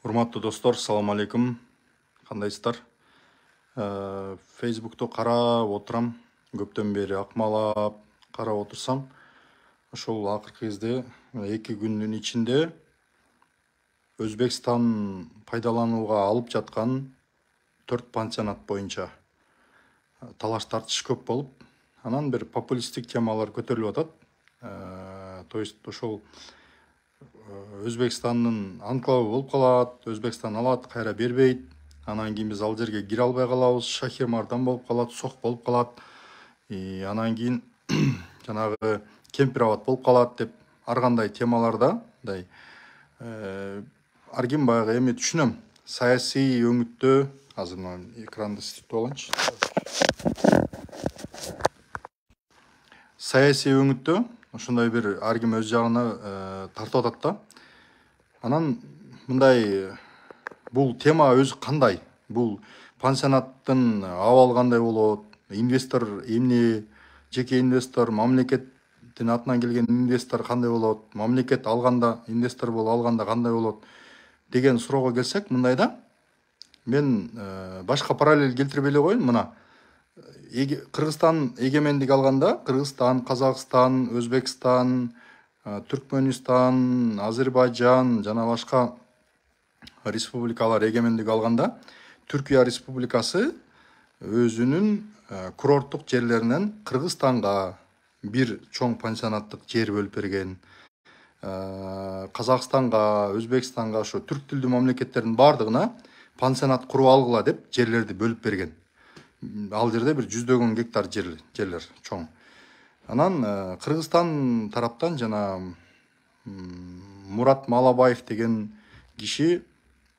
Урматтуу достор, салам алейкум. Кандайсыздар? Facebook'та карап отурам. Көптөн бери акмалап карап отурсам, ошол акыркы кезде 2 күндүн ичинде Өзбекстан пайдаланууга алып жаткан 4 пансионат боюнча талаш тартыш көп болуп, анан бир популисттик темалар көтөрүлүп атат. То есть ошол Өзбекстандын анклавы болуп калат, Өзбекстан алат, кайра бербейт. Анан кийин биз ал жерге кире албай калабыз, шахир мардан болуп калат, сок болуп калат. Анан кийин жанагы кемпирабад болуп калат деп ар кандай темаларда мындай ар ким баягы эми түшүнөм. Саясий өңүттө азыр мына экранды сийтип алайынчы. Саясий өңүттө ошондой бир ар ким өз жагына тартып атат да. Анан мындай бул тема өзү кандай? Бул пансионаттын абалы кандай болот? Инвестор эмне? Жеке инвестор, мамлекеттин атынан келген инвестор кандай болот? Мамлекет алганда, инвестор болуп алганда кандай болот? Деген суроого келсек, мындай да. Мен башка параллель келтирип эле коеюн. Мына Кыргызстан эгемендик алганда, Кыргызстан, Казакстан, Өзбекстан, Түркмөнстан, Азербайжан жана башка республикалар эгемендик алганда, Түркия республикасы өзүнүн курорттук жерлеринен Кыргызстанга бир чоң пансионаттык жер бөлүп берген. Казакстанга, Өзбекстанга, ошо түрк тилдүү мамлекеттердин бардыгына пансионат куруп алгыла деп жерлерди бөлүп берген. Ал жерде бир 100 гектар жерлер чоң. Анан Кыргызстан тараптан жана Мурат Малабаев деген киши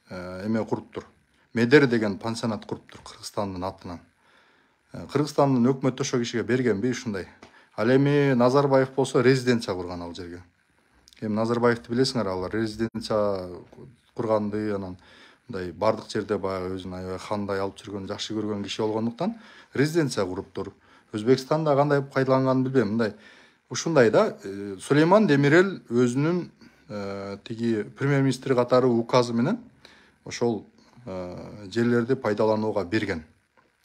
эме куруптур. Медер деген пансионат куруптур Кыргызстандын атынан. Кыргызстандын өкмөтү ошо кишиге бергенби ушундай. Ал эми Назарбаев болсо резиденция курган ал жерге. Эми Назарбаевди билесиңер, ал резиденция курганды, анан мындай бардык жерде баягы өзүн аябай хандай алып жүргөн, жакшы көргөн киши болгондуктан резиденция куруптур. Өзбекстанда кандай пайдаланганын билбейм. Мындай ушундай да, Сулейман Демирел өзүнүн тиги премьер-министр катары указы менен ошол жерлерди пайдаланууга берген.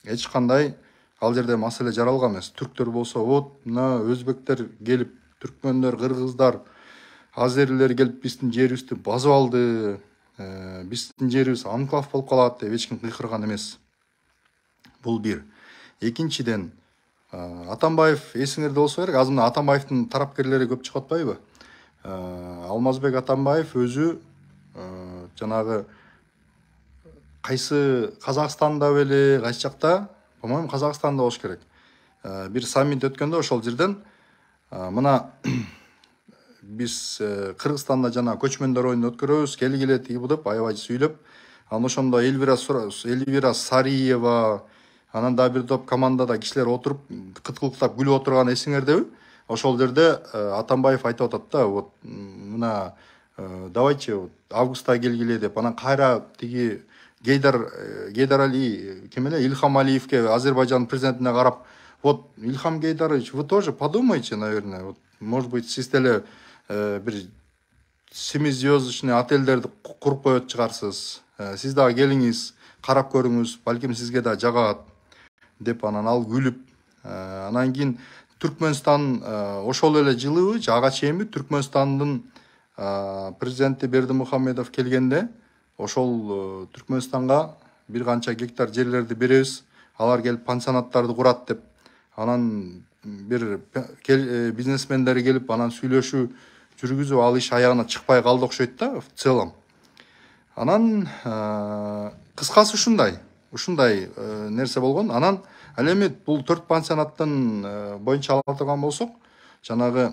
Эч кандай ал жерде маселе жаралган эмес. Түрктөр болсо, вот мына өзбектер келип, түркмөндөр, кыргыздар, азерлер келип биздин жерибизди басып алды, биздин жерибиз анклав болуп калат деп эч ким кыйкырган эмес. Бул бир. Экинчиден, Атамбаев эсиңерде болсо керек, азыр мына Атамбаевдин тарапкерлери көп чыгып атпайбы? Алмазбек Атамбаев өзү жанагы кайсы Казакстанда беле, кайсы жакта, по-моему, Казакстанда болуш керек. Бир саммит өткөндө ошол жерден мына биз Кыргызстанда жана көчмөндөр оюнун өткөрөбүз, келгиле тиги деп аябай сүйлөп, анан ошондо Эльвира Сариева, анан да бир топ командада кишилер отуруп кыткылыктап күлүп отурган эсиңердеби? Ошол жерде Атамбаев айтып атат да, вот мына давайте вот августта келгиле деп, анан кайра тиги Гейдар Али, ким эле, Илхам Алиевке, Азербайжан президентине карап, вот Илхам Гейдарович, вы тоже подумайте, наверное, вот, может быть, сиз деле бир 7-звездочный отельдерди куруп коет чыгарсыз, сиз дагы келиңиз, карап көрүңүз, балким сизге да жагат деп, анан ал күлүп, анан кийин Түркмөнстан ошол эле жылыбы, ага чейинби Түркмөнстандын президенти Бердимухамедов келгенде, ошол Түркмөнстанга бир канча гектар жерлерди беребиз, алар келип пансионаттарды курат деп, анан бир бизнесмендер келип анан сүйлөшүү жүргүзүп, ал иш аягына чыкпай калды окшойт да, в целом. Анан кыскасы ушундай нерсе болгон. Анан ал эми бул 4 пансионаттын боюнча ала турган болсок, жанагы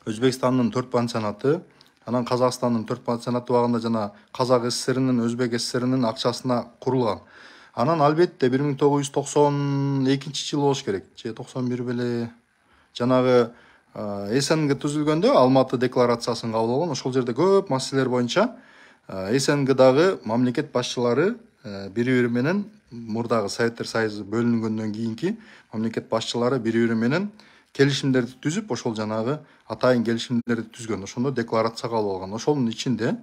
Өзбекстандын 4 пансионаты, анан Казакстандын 4 пансионаты убагында жана Казак СССРинин, Өзбек СССРинин акчасына курулган. Анан албетте 1992 жыл болуш керек, же 91 беле, жанагы СНГ түзүлгөндө Алматы декларациясын кабыл алган. Ошол жерде көп маселелер боюнча СНГдагы мамлекет башчылары бири-бири менен, мурдагы Советтер Союзу бөлүнгөндөн кийинки мамлекет башчылары бири-бири менен келишимдерди түзүп, ошол жанагы атайын келишимдерди түзгөн. Ошондо декларация кабыл алган. Ошонун ичинде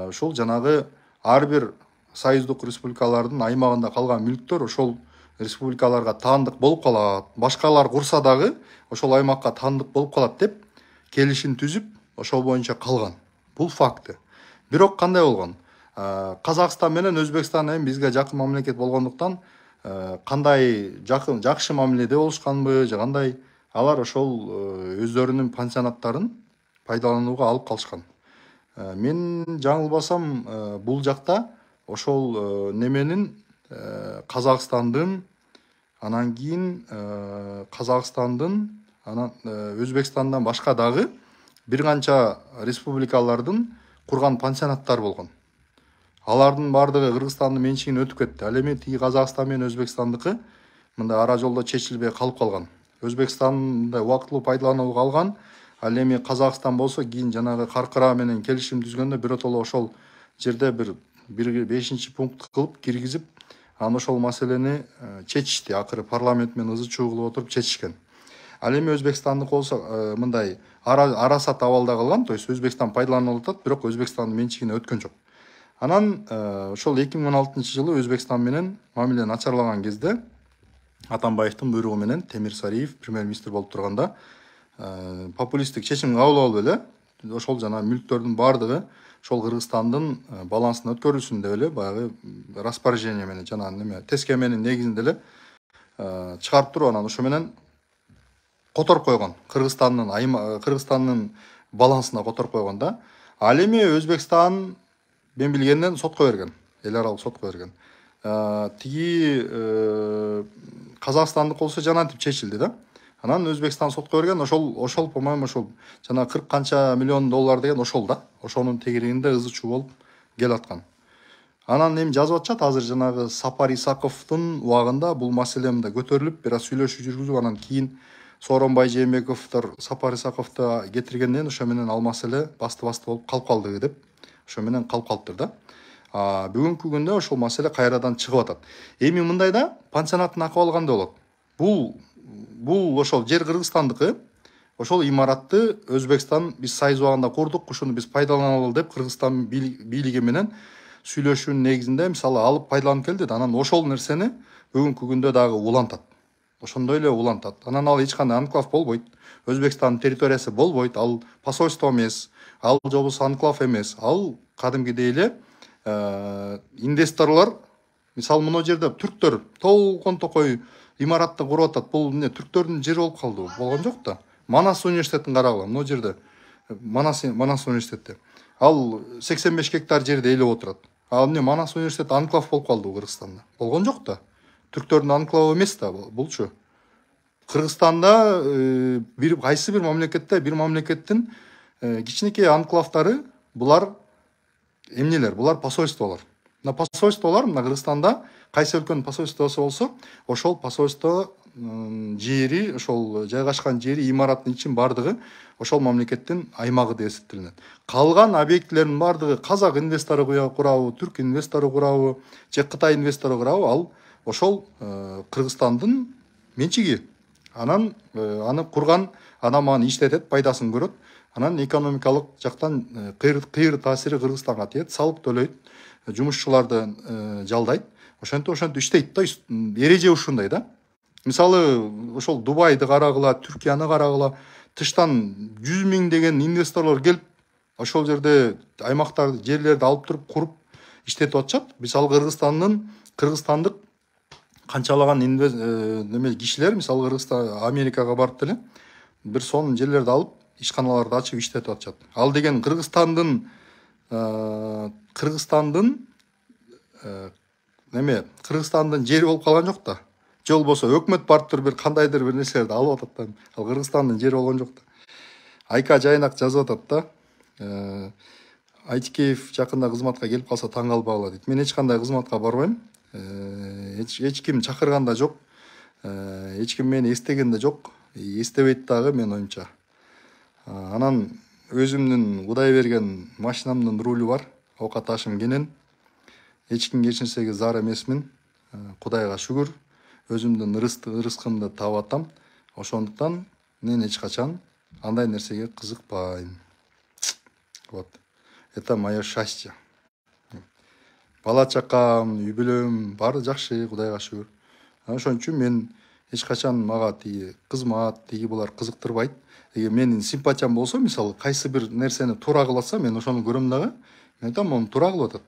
ошол жанагы ар бир союздук республикалардын аймагында калган мүлктөр ошол республикаларга таандык болуп калат, башкалар курса дагы ошол аймакка таандык болуп калат деп келишим түзүп ошол боюнча калган. Бул факты. Бирок кандай болгон? Казакстан менен Өзбекстан эми бизге жакын мамлекет болгондуктан кандай жакшы мамиледе болушканбы же кандай, алар ошол өздөрүнүн пансионаттарын пайдаланууга алып калышкан. Мен жаңылбасам, бул жакта ошол неменин Казакстандын, анан кийин Казакстандын, анан Өзбекстандан башка дагы бир канча республикалардын курган пансионаттар болгон. Алардын бардыгы Кыргызстандын менчигине өтүп кетти. Ал эми тиги Казакстан менен Өзбекстандыкы мындай ара жолдо чечилбей калып калган. Өзбекстан убактылуу пайдаланууга алган. Ал эми Казакстан болсо кийин жанагы Каркыра менен келишим түзгөндө биротоло ошол жерде бир 5 пункт кылып киргизип, анан ошол маселени чечишти. Акыры парламент менен ызы чуу кылып отуруп чечишкен. Ал эми Өзбекстандык болсо мындай арасат абалда калган, то есть Өзбекстан пайдаланып атат, бирок Өзбекстандын менчигине өткөн жок. Анан ошол 2016-жылы Өзбекстан менен мамиле начарлаган кезде Атамбаевдин буйругу менен Темир Сариев премьер-министр болуп турганда популисттик чечим кабыл алып эле ошол жана мүлктөрдүн бардыгы ошол Кыргызстандын балансына өткөрүлсүн деп эле баягы распоряжение менен жана неме тескеменин негизинде эле чыгарып туруп, анан ошо менен которуп койгон. Кыргызстандын балансына которуп койгон да. Ал эми Өзбекстан мен билгенден сотко берген, эл аралык сотко берген. Тиги Казакстандык болсо жанантип чечилди да. Анан Өзбекстан сотко берген, ошол по-моему ошол жана 40 канча миллион доллар деген ошол да. Ошонун тегерегинде ызы чуу болуп келаткан. Анан эми жазып атышат, азыр жанагы Сапар Исаковдун убагында бул маселе мында көтөрүлүп, бир аз сүйлөшүү жүргүзүп, анан кийин Сооронбай Жээнбековдор Сапар Исаковду кетиргенден ошо менен ал маселе басты болуп калып калды деп, ошо менен калып калыптыр да. Бүгүнкү күндө ошол маселе кайрадан чыгып атат. Эми мындай да, пансионаттын акыбалы кандай болот? Бул ошол жер Кыргызстандыкы, ошол имаратты Өзбекстан биз союз убагында курдук, ушуну биз пайдаланалы деп Кыргызстан бийлиги менен сүйлөшүүнүн негизинде мисалы алып пайдаланып келди да. Анан ошол нерсени бүгүнкү күндө дагы улантат. Ошондой эле улантат. Анан ал эч кандай анклав болбойт. Өзбекстандын территориясы болбойт. Ал посольство эмес, ал же болбосо анклав эмес. Ал кадимгидей эле инвесторлор, мисалы мына жерде түрктөр толкон токой имаратты куруп атат. Бул эмне түрктөрдүн жери болуп калды? Болгон жок да. Манас университетин карагыла. Мына жерде Манас университети. Ал 85 гектар жерде ээлеп отурат. Ал эмне Манас университети анклав болуп калды Кыргызстанда? Болгон жок да. Түрктөрдүн анклавы эмес да булчу. Кыргызстанда кайсы бир мамлекетте бир мамлекеттин кичинекей анклавдары, булар эмнелер? Булар посольстволор. Мына посольстволор мына Кыргызстанда кайсы өлкөнүн посольствосу болсо, ошол посольство жери, ошол жайгашкан жери, имараттын ичин бардыгы ошол мамлекеттин аймагы деп эсептелинет. Калган объектилердин бардыгы казак инвестору курабы, түрк инвестору курабы, же Кытай инвестору курабы, ал ошол Кыргызстандын менчиги. Анан аны курган адам аны иштетет, пайдасын көрөт. Анан экономикалык жактан кыйыр таасири Кыргызстанга тиет, салык төлөйт, жумушчуларды жалдайт. Ошентип иштейт да. Эреже ушундай да. Мисалы ошол Дубайды карагыла, Түркияны карагыла, тыштан 100 миң деген инвесторлор келип, ошол жерде аймактарды, жерлерди алып туруп куруп иштетип атышат. Мисалы Кыргызстандык канчалаган кишилер, мисалы Кыргызстан Америкага барып деле бир сонун жерлерди алып, ишканаларды ачып иштетип атышат. Ал деген Кыргызстандын жери болуп калган жок да. Же болбосо өкмөт барып туруп бир кандайдыр бир нерселерди алып атат да. Ал Кыргызстандын жери болгон жок да. Айка Жайнак жазып атат да. Айтикеев жакында кызматка келип калса таң калбагыла дейт. Мен эч кандай кызматка барбайм. Эч ким чакырган да жок. Эч ким мени эстеген да жок. Эстебейт дагы мен оюмча. Анан өзүмдүн Кудай берген машинамдын рулю бар. Оокат ашым кенен. Эч кимге эч нерсеге зар эмесмин. Кудайга шүгүр. Өзүмдүн ырыскымды таап атам. Ошондуктан мен эч качан андай нерсеге кызыкпайм. Вот. Это мое счастье. Бала чакам, үй бүлөм баары жакшы, Кудайга шүгүр. Ошон үчүн мен эч качан мага тиги кызмат, тиги булар кызыктырбайт. Эгер менин симпатиям болсо, мисалы кайсы бир нерсени туура кылып атса, мен ошону көрөм дагы, мен айтам, мону туура кылып атат.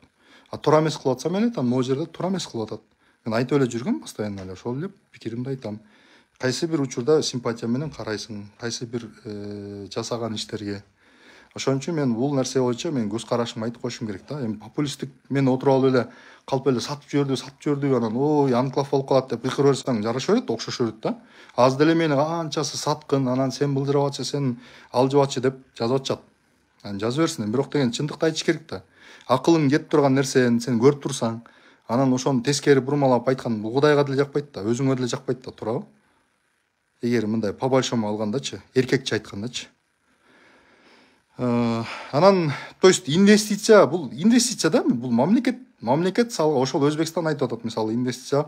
А туура эмес кылып атса, мен айтам, могу жерде туура эмес кылып атат. Мен айтып эле жүргөм постоянно эле, ошол эле пикиримди айтам. Кайсы бир учурда симпатия менен карайсың, кайсы бир жасаган иштерге. Ошон үчүн мен бул нерсе боюнча мен көз карашымды айтып коюшум керек да. Эми популисттик мен отуруп алып эле калп эле сатып жиберди, анан ой анклав болуп калат деп кыйкырып берсең жараша берет, окшошо берет да. Азыр деле мени канчасы саткын, анан сен былдырап атчы, сен алжып атчы деп жазып атышат. Анан жаза берсин, бирок деген чындыкты айтыш керек да. Акылың кетип турган нерсени сен көрүп турсаң, анан ошону тескери бурмалап айткан бул Кудайга деле жакпайт да, өзүңө деле жакпайт да, туурабы? Эгер мындай по большому алгандачы, эркекче айткандачы. Анан, то есть инвестиция, бул инвестиция да, бул мамлекет салга, ошол Өзбекстан айтып атат, мисалы инвестиция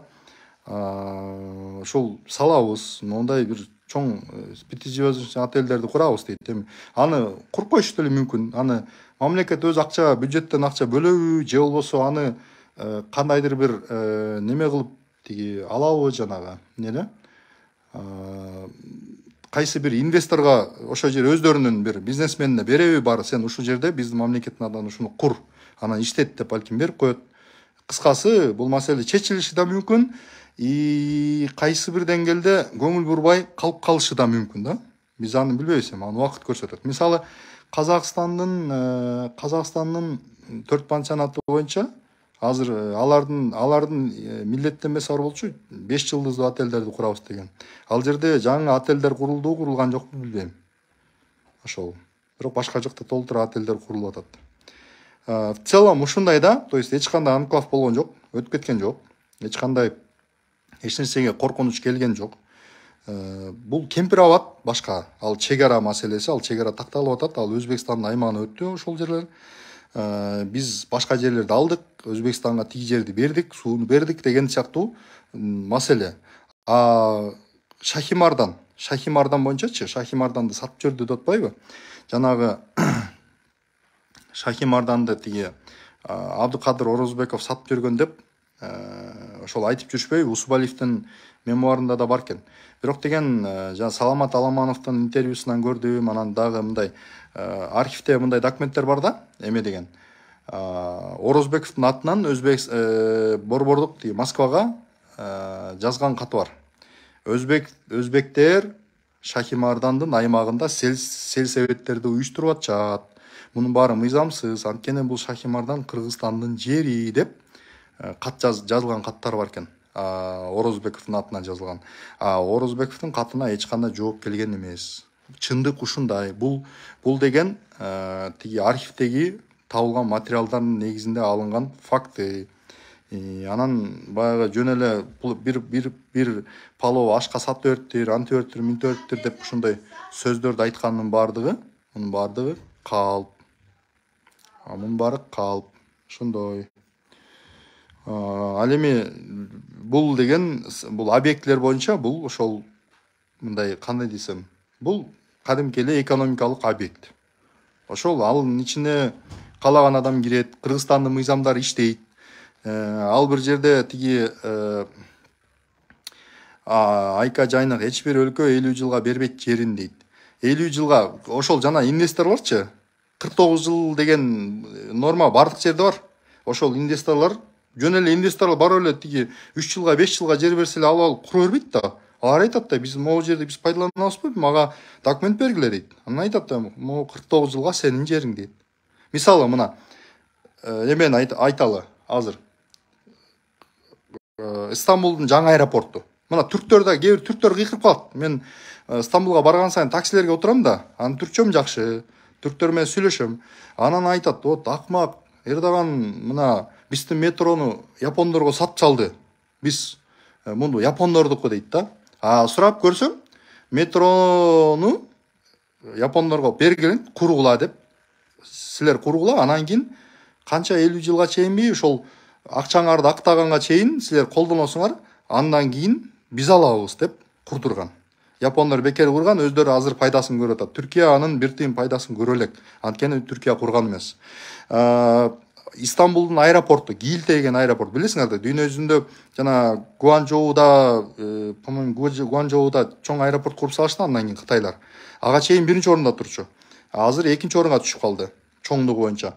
ошол салабыз, мондай бир чоң 5-звездочный отельдерди курабыз дейт. Эми аны куруп коюш деле мүмкүн. Аны мамлекет өз акча, бюджеттен акча бөлөбү, же болбосо аны кандайдыр бир неме кылып тиги алабы, жанагы эмне кайсы бир инвесторго ошол жер өздөрүнүн бир бизнесменине береби, баары сен ушул жерде биздин мамлекеттин адынан ушуну кур, анан иштет деп балким берип коет. Кыскасы, бул маселе чечилиши да мүмкүн, кайсы бир деңгээлде көңүл бурбай калып калышы да мүмкүн да. Биз аны билбейбиз, эми аны убакыт көрсөтөт. Мисалы Казакстандын 4 пансионаты боюнча азыр алардын милдеттенмеси бар болчу, 5 жылдыздуу отельдерди курабыз деген. Ал жерде жаңы отельдер курулду, курулган жокпу билбейм. Ошол. Бирок башка жакта толтура отельдер курулуп атат. В целом ушундай да, то есть эч кандай анклав болгон жок, өтүп кеткен жок. Эч кандай эч нерсеге коркунуч келген жок. Бул Кемпир Абад башка, ал чек ара маселеси, ал чек ара такталып атат, ал Өзбекстандын аймагына өттү ошол жерлер. Биз башка жерлерди алдык, Өзбекстанга тиги жерди бердик, сууну бердик деген сыяктуу маселе. Шахимардан боюнчачы, Шахимарданды сатып жиберди деп атпайбы? Жанагы Шахимарданды тиги Абдыкадыр Орозбеков сатып жиберген деп ошол айтып жүрүшпөйбү? Усубалиевдин мемуарында да бар экен. Бирок деген жана Саламат Аламановдун интервьюсунан көрдүм, анан дагы мындай архивте мындай документтер бар да, эме деген. Орозбековдун атынан борбордук тиги Москвага жазган каты бар. Өзбектер Шахимардандын аймагында сельсоветтерди уюштуруп атышат. Мунун баары мыйзамсыз, анткени бул Шахимардан Кыргызстандын жери деп кат жазылган каттар бар экен. Орозбековдун атынан жазылган. Орозбековдун катына эч кандай жооп келген эмес. Чындык ушундай. Бул деген тиги архивдеги табылган материалдардын негизинде алынган факты. Анан баягы жөн эле бир палоо ашка сатып бериптир, антип бериптир, минтип бериптир деп ушундай сөздөрдү айткандын баардыгы, мунун баардыгы калп. Мунун баары калп. Ошондой. Ал эми бул деген бул объектилер боюнча бул ошол мындай кандай десем, бул кадимки эле экономикалык объект. Ошол анын ичине каалаган адам кирет, Кыргызстандын мыйзамдары иштейт. Ал бир жерде тиги Айка Жайнак эч бир өлкө 50 жылга бербейт жерин дейт. 50 жылга ошол жана инвесторлорчу 49 жыл деген норма бардык жерде бар. Ошол инвесторлор жөн эле инвесторлор барып эле тиги 3 жылга 5 жылга жер берсе эле алып кура бербейт да. Алар айтат да, биз могу жерди биз пайдаланабызбы, мага документ бергиле дейт. Анан айтат да, могу 49 жылга сенин жериң дейт. Мисалы мына эмени айталы азыр. Стамбулдун жаңы аэропорту. Мына түрктөрдө кээ бир түрктөр кыйкырып калат. Мен Стамбулга барган сайын таксилерге отурам да, анын түркчөм жакшы, түрктөр менен сүйлөшөм. Анан айтат, вот акмак Эрдоган мына биздин метрону япондорго сатып салды. Биз мунду япондордуку дейт да. Сурап көрсөм, метрону япондорго бергиле, кургула деп. Силер кургула, анан кийин канча 50 жылга чейинби ошол акчаңарды актаганга чейин силер колдоносуңар, андан кийин биз алабыз деп курдурган. Япондор бекер курган, өздөрү азыр пайдасын көрүп атат. Түркия анын бир тыйын пайдасын көрө элек. Анткени Түркия курган эмес. Истанбулдун аэропорту, Гилте деген аэропорт, билесиңер да, дүйнө жүзүндө жана Гуанчжоуда, по-моему, Гуанчжоуда чоң аэропорт куруп салышты андан кийин кытайлар. Ага чейин биринчи орунда турчу. Азыр экинчи орунга түшүп калды чоңдугу боюнча.